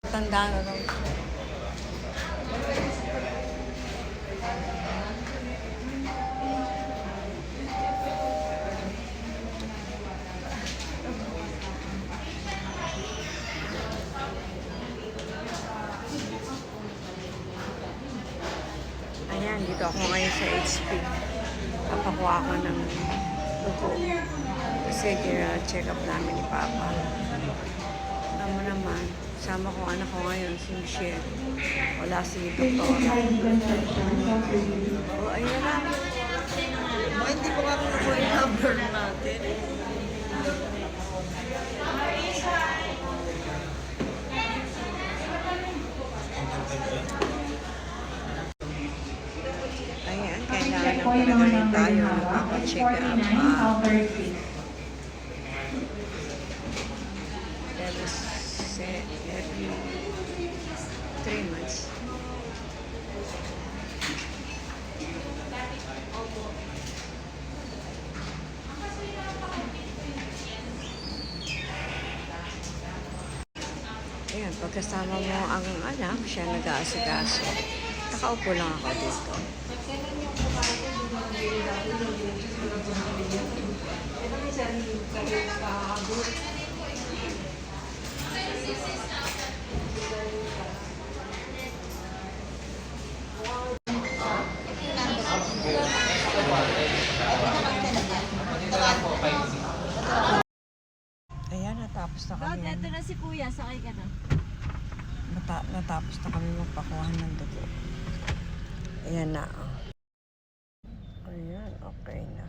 Tanda na daw. Ayan, dito ako ngayon sa HP. Papakuha ako ng dugo. Kasi check up namin ni Papa. Alam mo naman, sama ko anak ko ngayon, si Michelle. Wala si Doktora. O, ayun na. Hindi ko nga po yung number natin. Ayan, kailangan ng palagayin tayo. Nagpapacheck up. Every 3 months. Ayan, pagkasama mo ang anak, siya nag-aasikaso. Nakaupo lang ako dito. Ayan, natapos na kami. Ito na si Kuya, sakay ka na. Natapos na kami magpakuha ng dugo. Ayan na. Ayan, okay na.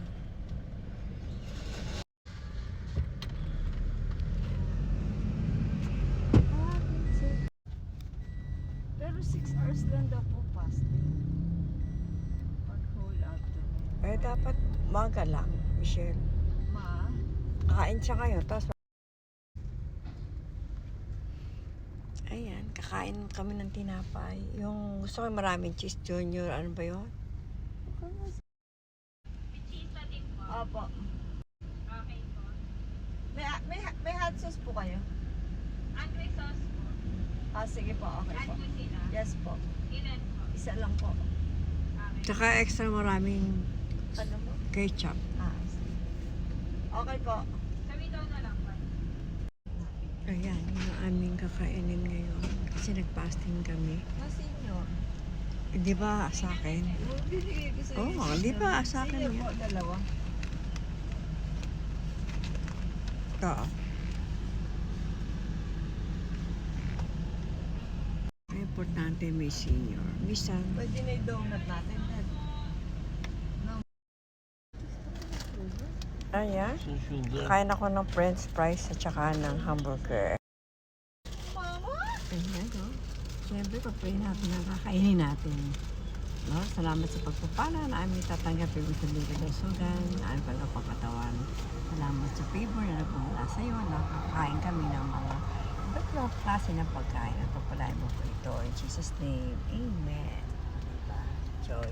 Pero 6 hours lang daw po fasting. Pag-hold out. Dapat maga lang, Michelle. Ma? Kakain siya ngayon, tapos ayan, kakain kami ng tinapay. Yung gusto ko maraming cheese junior, ano ba yun? Opo. Okay po. May hot sauce po kayo? Andre sauce po. Sige po, okay po. Add po sila. Yes po. Ilan po? Isa lang po. Okay. Tsaka extra maraming Ano po? ketchup. Sige. Okay po. Sabido na lang po. Ayan, yung aming kakainin ngayon. Kasi nag-fasting kami. Masinyo. Di ba sa akin? Bibigay ko sa Oo, di ba sa akin Sige yan? po, dalawa. Oo. Importante may senior. Minsan, Pwede na yung donut natin. Dad. ayan. Kain ako ng french fries at saka ng hamburger. Mama? Ayan, no? Siyempre, pag-pray natin ang kakainin natin. No? Salamat sa pagpapala na aming tatanggapin mo sa Liga ng Sugan, na aming pagkapatawan. Salamat sa favor na nagmumula sa iyo. Nakakain kami ng mga iba't ibang klase ng pagkain. At pagpalain mo po ito. In Jesus' name, Amen. Diba? Joy.